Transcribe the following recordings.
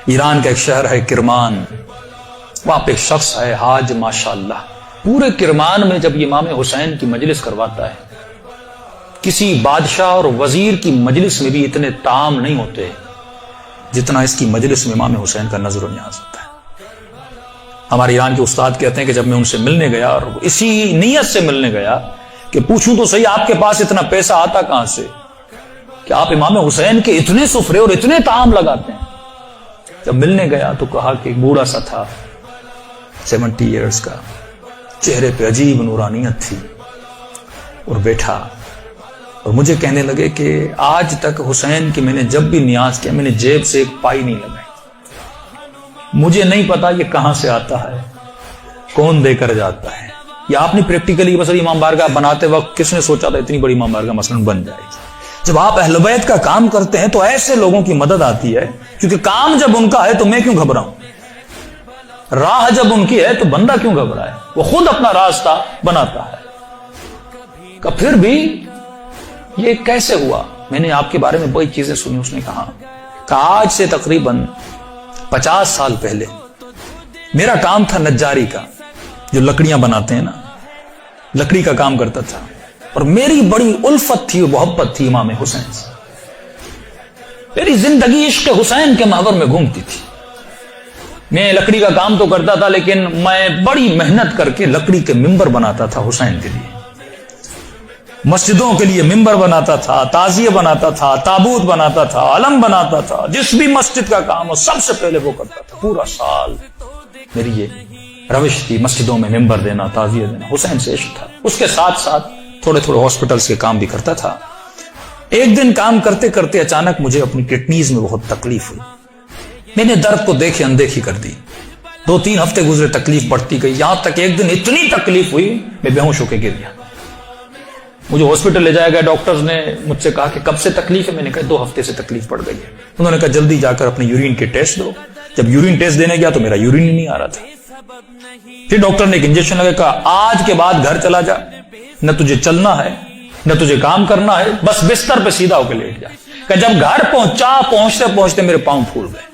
ایران کا ایک شہر ہے کرمان، وہاں پہ ایک شخص ہے حاج ماشاءاللہ، پورے کرمان میں جب امام حسین کی مجلس کرواتا ہے، کسی بادشاہ اور وزیر کی مجلس میں بھی اتنے طعام نہیں ہوتے جتنا اس کی مجلس میں امام حسین کا نظر و نیاز ہوتا ہے۔ ہمارے ایران کے استاد کہتے ہیں کہ جب میں ان سے ملنے گیا اور اسی نیت سے ملنے گیا کہ پوچھوں تو صحیح آپ کے پاس اتنا پیسہ آتا کہاں سے کہ آپ امام حسین کے اتنے سفرے اور اتنے طعام لگاتے ہیں۔ جب ملنے گیا تو کہا کہ ایک بوڑھا سا تھا 70 ایئرز کا، چہرے پہ عجیب نورانیت تھی، اور بیٹھا اور مجھے کہنے لگے کہ آج تک حسین کی میں نے جب بھی نیاز کیا میں نے جیب سے ایک پائی نہیں لگائی، مجھے نہیں پتا یہ کہاں سے آتا ہے، کون دے کر جاتا ہے۔ یا آپ نے پریکٹیکلی مثلا امام بارگاہ بناتے وقت کس نے سوچا تھا اتنی بڑی امام بارگاہ مثلا بن جائے گی؟ جب آپ اہل بیت کا کام کرتے ہیں تو ایسے لوگوں کی مدد آتی ہے، کیونکہ کام جب ان کا ہے تو میں کیوں گھبراؤں، راہ جب ان کی ہے تو بندہ کیوں گھبرائے، وہ خود اپنا راستہ بناتا ہے۔ کہ پھر بھی یہ کیسے ہوا؟ میں نے آپ کے بارے میں بڑی چیزیں سنی۔ اس نے کہا کہ آج سے تقریباً 50 سال پہلے میرا کام تھا نجاری کا، جو لکڑیاں بناتے ہیں نا، لکڑی کا کام کرتا تھا، اور میری بڑی الفت تھی اور محبت تھی امام حسین سے، میری زندگی عشق حسین کے محور میں گھومتی تھی۔ میں لکڑی کا کام تو کرتا تھا لیکن میں بڑی محنت کر کے لکڑی کے ممبر بناتا تھا حسین کے لیے، مسجدوں کے لیے ممبر بناتا تھا، تعزیہ بناتا تھا، تابوت بناتا تھا، علم بناتا تھا، جس بھی مسجد کا کام ہو سب سے پہلے وہ کرتا تھا۔ پورا سال میری یہ روش تھی، مسجدوں میں ممبر دینا، تعزیہ دینا، حسین سے عشق تھا۔ اس کے ساتھ ساتھ تھوڑے ہاسپٹلز کے کام بھی کرتا تھا۔ ایک دن کام کرتے کرتے اچانک مجھے اپنی کڈنیز میں بہت تکلیف ہوئی، میں نے درد کو دیکھے اندیکھی کر دی، 2-3 ہفتے گزرے، تکلیف بڑھتی گئی، یہاں تک ایک دن اتنی تکلیف ہوئی میں بے ہوش ہو کے گر گیا۔ مجھے ہاسپٹل لے جایا گیا، ڈاکٹرز نے مجھ سے کہا کہ کب سے تکلیف ہے؟ میں نے کہا 2 ہفتے سے تکلیف پڑ گئی ہے۔ انہوں نے کہا جلدی جا کر اپنے یورین کے ٹیسٹ دو۔ جب یورین ٹیسٹ دینے گیا تو میرا یورین ہی نہیں آ رہا تھا۔ پھر ڈاکٹر نے ایک انجیکشن لگا، کہا آج کے بعد گھر چلا جا، نہ تجھے چلنا ہے نہ تجھے کام کرنا ہے، بس بستر پہ سیدھا ہو کے لیٹ جا۔ کہ جب گھر پہنچتے پہنچتے میرے پاؤں پھول گئے۔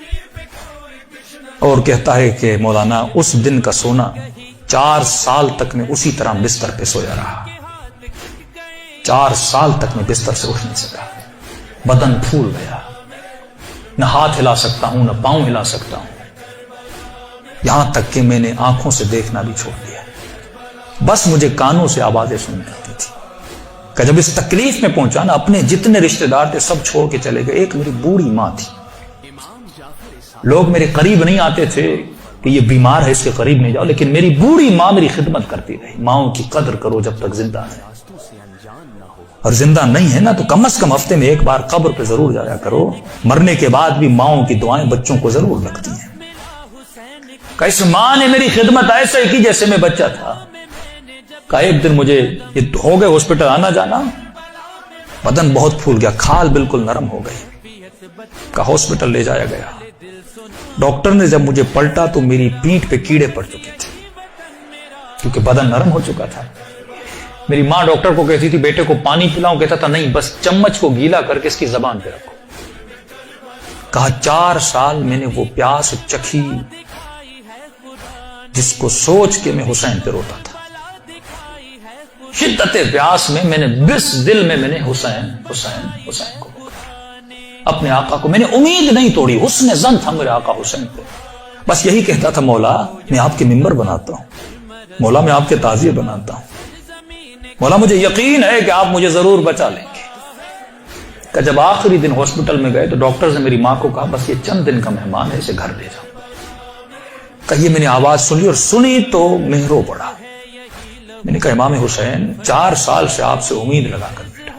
اور کہتا ہے کہ مولانا اس دن کا سونا 4 سال تک میں اسی طرح بستر پہ سویا رہا، 4 سال تک میں بستر سے اٹھ نہیں سکا، بدن پھول گیا، نہ ہاتھ ہلا سکتا ہوں نہ پاؤں ہلا سکتا ہوں، یہاں تک کہ میں نے آنکھوں سے دیکھنا بھی چھوڑ دیا، بس مجھے کانوں سے آوازیں سننے آتی تھی۔ کہ جب اس تکلیف میں پہنچا نا، اپنے جتنے رشتہ دار تھے سب چھوڑ کے چلے گئے۔ ایک میری بوڑھی ماں تھی، لوگ میرے قریب نہیں آتے تھے کہ یہ بیمار ہے اس کے قریب نہیں جاؤ، لیکن میری بوڑھی ماں میری خدمت کرتی رہی۔ ماؤں کی قدر کرو جب تک زندہ ہے، اور زندہ نہیں ہے نا تو کم از کم ہفتے میں ایک بار قبر پہ ضرور جایا کرو۔ مرنے کے بعد بھی ماؤں کی دعائیں بچوں کو ضرور لگتی ہیں۔ کہ اس ماں نے میری خدمت ایسے ہی کی جیسے میں بچہ تھا۔ کہ ایک دن مجھے یہ ہو گئے ہاسپٹل آنا جانا، بدن بہت پھول گیا، کھال بالکل نرم ہو گئی۔ کہ ہاسپٹل لے جایا گیا، ڈاکٹر نے جب مجھے پلٹا تو میری پیٹھ پہ کیڑے پڑ چکے تھے کیونکہ بدن نرم ہو چکا تھا۔ میری ماں ڈاکٹر کو کہتی تھی بیٹے کو پانی پلاؤں، کہتا تھا نہیں، بس چمچ کو گیلا کر کے اس کی زبان پہ رکھو۔ کہا 4 سال میں نے وہ پیاس چکھی جس کو سوچ کے میں حسین پہ روتا تھا۔ شدت پیاس میں نے بس دل میں نے حسین حسین حسین کو اپنے آقا کو میں نے امید نہیں توڑی، حسن ظن تھا میرے آقا حسین پہ۔ بس یہی کہتا تھا مولا میں آپ کے ممبر بناتا ہوں، مولا میں آپ کے تعزیے بناتا ہوں، مولا مجھے یقین ہے کہ آپ مجھے ضرور بچا لیں گے۔ کہ جب آخری دن ہاسپٹل میں گئے تو ڈاکٹر نے میری ماں کو کہا بس یہ چند دن کا مہمان ہے، اسے گھر لے جاؤ۔ کہ یہ میں نے آواز سنی اور سنی تو میں رو پڑا۔ میں نے کہا امام حسین 4 سال سے آپ سے امید لگا کر بیٹھا،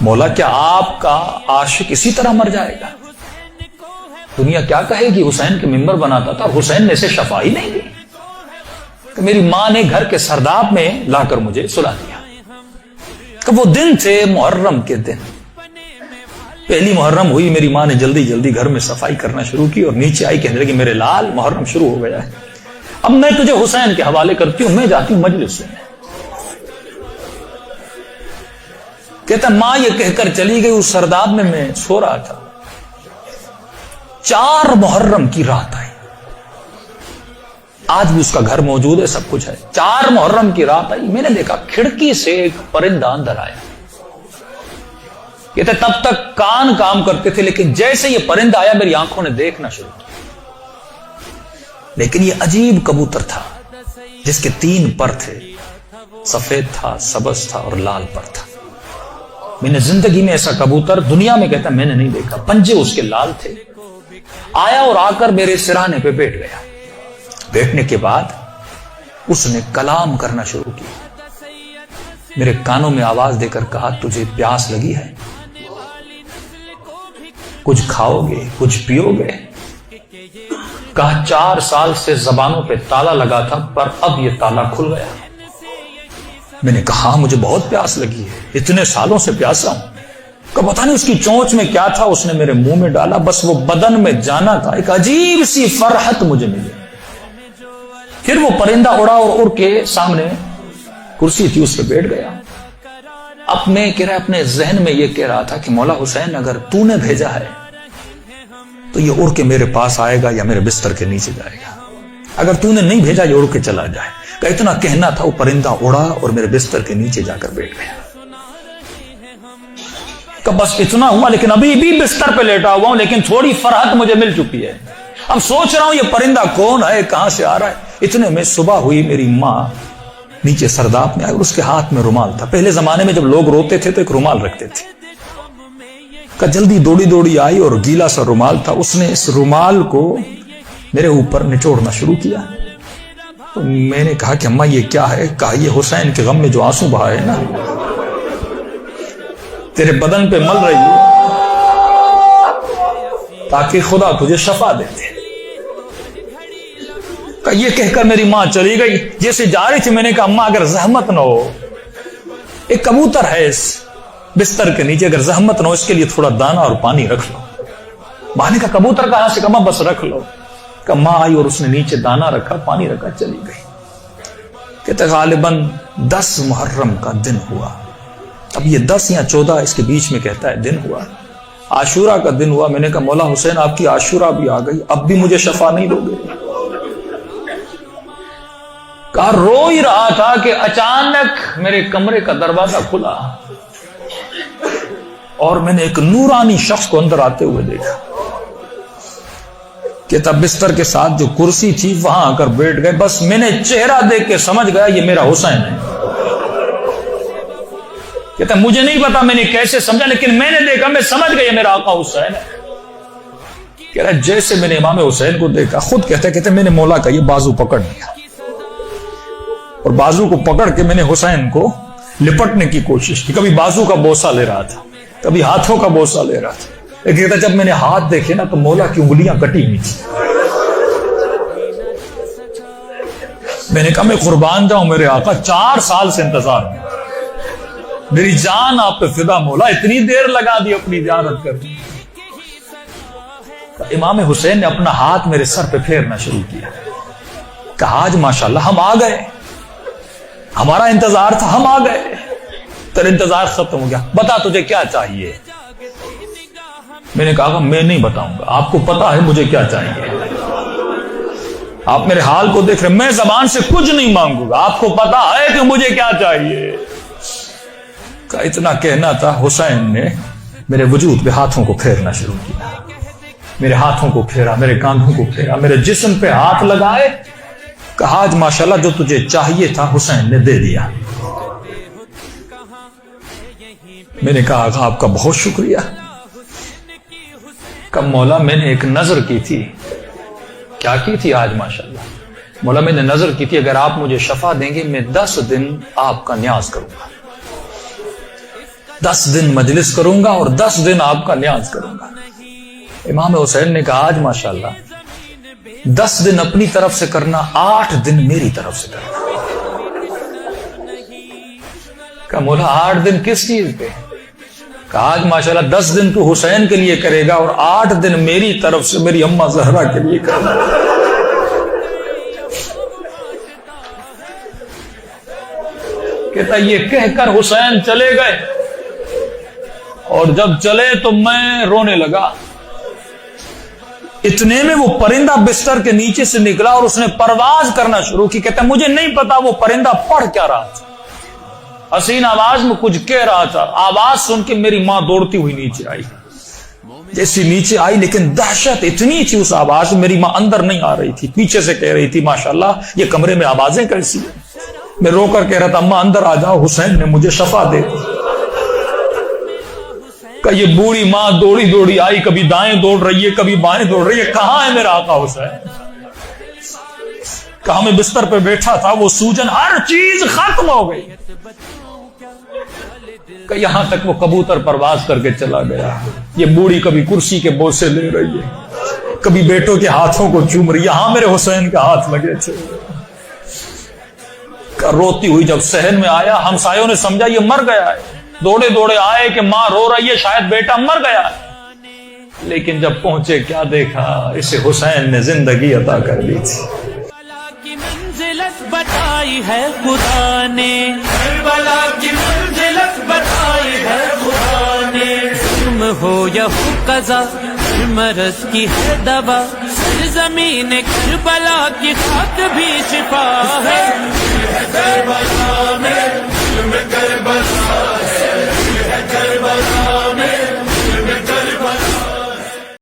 مولا کیا آپ کا عاشق اسی طرح مر جائے گا؟ دنیا کیا کہے گی حسین کے ممبر بناتا تھا اور حسین نے اسے شفا ہی نہیں دی۔ کہ میری ماں نے گھر کے سرداب میں لا کر مجھے سلا دیا۔ کہ وہ دن تھے محرم کے دن، پہلی محرم ہوئی، میری ماں نے جلدی جلدی گھر میں صفائی کرنا شروع کی اور نیچے آئی کہنے لگی میرے لال محرم شروع ہو گیا ہے، اب میں تجھے حسین کے حوالے کرتی ہوں، میں جاتی ہوں مجلس میں۔ کہتا ماں یہ کہہ کر چلی گئی، اس سرداب میں سو رہا تھا، 4 محرم کی رات آئی، آج بھی اس کا گھر موجود ہے، سب کچھ ہے۔ 4 محرم کی رات آئی، میں نے دیکھا کھڑکی سے ایک پرندہ اندر آیا۔ کہتے تب تک کان کام کرتے تھے، لیکن جیسے یہ پرندہ آیا میری آنکھوں نے دیکھنا شروع کیا۔ لیکن یہ عجیب کبوتر تھا جس کے 3 پر تھے، سفید تھا، سبز تھا اور لال پر تھا۔ میں نے زندگی میں ایسا کبوتر دنیا میں کہتا میں نے نہیں دیکھا۔ پنجے اس کے لال تھے، آیا اور آ کر میرے سرانے پہ بیٹھ گیا۔ بیٹھنے کے بعد اس نے کلام کرنا شروع کیا، میرے کانوں میں آواز دے کر کہا تجھے پیاس لگی ہے؟ کچھ کھاؤ گے، کچھ پیو گے؟ کہا 4 سال سے زبانوں پہ تالا لگا تھا پر اب یہ تالا کھل گیا۔ میں نے کہا مجھے بہت پیاس لگی ہے، اتنے سالوں سے پیاسا ہوں۔ کہ پتہ نہیں اس کی چونچ میں کیا تھا، اس نے میرے منہ میں ڈالا، بس وہ بدن میں جانا تھا، ایک عجیب سی فرحت مجھے ملی۔ پھر وہ پرندہ اڑا اور اڑ کے سامنے کرسی تھی اس پہ بیٹھ گیا۔ اب میں کہہ رہا اپنے ذہن میں یہ کہہ رہا تھا کہ مولا حسین اگر تو نے بھیجا ہے تو یہ اڑ کے میرے پاس آئے گا یا میرے بستر کے نیچے جائے گا، اگر تو نے نہیں بھیجا یہ اڑ کے چلا جائے۔ کہ اتنا کہنا تھا، وہ پرندہ اڑا اور میرے بستر کے نیچے جا کر بیٹھ گیا۔ کہ بس اتنا ہوا، لیکن ابھی بھی بستر پہ لیٹا ہوا ہوں، لیکن تھوڑی فرحت مجھے مل چکی ہے۔ اب سوچ رہا ہوں یہ پرندہ کون ہے، کہاں سے آ رہا ہے۔ اتنے میں صبح ہوئی، میری ماں نیچے سرداب میں آئی اور اس کے ہاتھ میں رومال تھا۔ پہلے زمانے میں جب لوگ روتے تھے تو ایک رومال رکھتے تھے۔ کہ جلدی دوڑی دوڑی آئی اور گیلا سا رومال تھا، اس نے اس رومال کو میرے اوپر نچوڑنا شروع کیا۔ تو میں نے کہا کہ اماں یہ کیا ہے؟ کہا یہ حسین کے غم میں جو آنسو بہائے نا تیرے بدن پہ مل رہی ہے تاکہ خدا تجھے شفا دیتے۔ کہ یہ کہہ کر میری ماں چلی گئی۔ جیسے جا رہی تھی میں نے کہا اماں اگر زحمت نہ ہو، ایک کبوتر ہے اس بستر کے نیچے، اگر زحمت نہ ہو اس کے لیے تھوڑا دانا اور پانی رکھ لو۔ ماں نے کہا کبوتر کہاں سے؟ کہا بس رکھ لو۔ کہ ماں آئی اور اس نے نیچے دانا رکھا، پانی رکھا، چلی گئی۔ کہتے غالباً 10 محرم کا دن ہوا، اب یہ 10 یا 14 اس کے بیچ میں کہتا ہے دن ہوا۔ عاشورہ کا دن ہوا۔ میں نے کہا مولا حسین آپ کی عاشورہ بھی آ گئی، اب بھی مجھے شفا نہیں دو گے؟ کہا رو ہی رہا تھا کہ اچانک میرے کمرے کا دروازہ کھلا اور میں نے ایک نورانی شخص کو اندر آتے ہوئے دیکھا۔ کہتا بستر کے ساتھ جو کرسی تھی وہاں آ کر بیٹھ گئے، بس میں نے چہرہ دیکھ کے سمجھ گیا یہ میرا حسین ہے۔ کہتا مجھے نہیں پتا میں نے کیسے سمجھا، لیکن میں نے دیکھا، میں سمجھ گیا میرا آقا حسین ہے۔ کہہ رہا جیسے میں نے امام حسین کو دیکھا، خود کہتے میں نے مولا کا یہ بازو پکڑ لیا اور بازو کو پکڑ کے میں نے حسین کو لپٹنے کی کوشش کی۔ کبھی بازو کا بوسہ لے رہا تھا، کبھی ہاتھوں کا بوسہ لے رہا تھا، لیکن کہتا جب میں نے ہاتھ دیکھے نا تو مولا کی انگلیاں کٹی ہوئی تھی۔ میں نے کہا میں قربان جاؤں میرے آقا، 4 سال سے انتظار میں، میری جان آپ پہ فدا مولا، اتنی دیر لگا دی اپنی زیارت کر۔ امام حسین نے اپنا ہاتھ میرے سر پہ پھیرنا شروع کیا۔ کہا آج ماشاءاللہ ہم آ گئے، ہمارا انتظار تھا، ہم آ گئے، تیرا انتظار ختم ہو گیا، بتا تجھے کیا چاہیے؟ میں نے کہا میں نہیں بتاؤں گا، آپ کو پتا ہے مجھے کیا چاہیے، آپ میرے حال کو دیکھ رہے، میں زبان سے کچھ نہیں مانگوں گا، آپ کو پتا ہے کہ مجھے کیا چاہیے۔ کہ اتنا کہنا تھا، حسین نے میرے وجود پہ ہاتھوں کو پھیرنا شروع کیا، میرے ہاتھوں کو پھیرا، میرے کاندھوں کو پھیرا، میرے جسم پہ ہاتھ لگائے۔ کہا آج ماشاءاللہ جو تجھے چاہیے تھا حسین نے دے دیا۔ میں نے کہا آپ کا بہت شکریہ۔ کہ مولا میں نے ایک نظر کی تھی۔ کیا کی تھی آج ماشاءاللہ؟ مولا میں نے نظر کی تھی اگر آپ مجھے شفا دیں گے میں 10 دن آپ کا نیاز کروں گا، 10 دن مجلس کروں گا اور 10 دن آپ کا نیاز کروں گا۔ امام حسین نے کہا آج ماشاءاللہ 10 دن اپنی طرف سے کرنا، 8 دن میری طرف سے کرنا۔ کہ مولا 8 دن کس چیز پہ؟ کہ آج ماشاءاللہ 10 دن تو حسین کے لیے کرے گا اور 8 دن میری طرف سے میری اماں زہرا کے لیے کرے گا۔ کہتا یہ کہہ کر حسین چلے گئے اور جب چلے تو میں رونے لگا۔ اتنے میں وہ پرندہ بستر کے نیچے سے نکلا اور اس نے پرواز کرنا شروع کی. کہتا ہے مجھے نہیں پتا وہ پرندہ پڑھ کیا رہا تھا, حسین آواز میں کچھ کہہ رہا تھا. آواز سن کے میری ماں دوڑتی ہوئی نیچے آئی. جیسی نیچے آئی لیکن دہشت اتنی تھی اس آواز میں, میری ماں اندر نہیں آ رہی تھی, پیچھے سے کہہ رہی تھی ماشاءاللہ یہ کمرے میں آوازیں کیسی ہیں. میں رو کر کہہ رہا تھا اماں اندر آ جاؤ, حسین نے مجھے شفا دے دی. کہ یہ بوڑھی ماں دوڑی دوڑی آئی, کبھی دائیں دوڑ رہی ہے کبھی بائیں دوڑ رہی ہے. کہاں ہے میرا آقا حسین؟ کہاں میں بستر پہ بیٹھا تھا, وہ سوجن ہر چیز ختم ہو گئی. کہ یہاں تک وہ کبوتر پرواز کر کے چلا گیا. یہ بوڑھی کبھی کرسی کے بوسے لے رہی ہے, کبھی بیٹوں کے ہاتھوں کو چوم رہی ہے. یہاں میرے حسین کے ہاتھ لگے تھے. روتی ہوئی جب صحن میں آیا, ہمسایوں نے سمجھا یہ مر گیا ہے. دوڑے دوڑے آئے کہ ماں رو رہی ہے, شاید بیٹا مر گیا ہے. لیکن جب پہنچے کیا دیکھا, اسے حسین نے زندگی عطا کر دی تھی. کی منزلت بتائی ہے خدا نے, کربلا کی منزلت بتائی ہے خدا نے. ظلم ہو یا ہو قضا, مرض کی ہے دوا, زمین کربلا کی خاک بھی شفا ہے.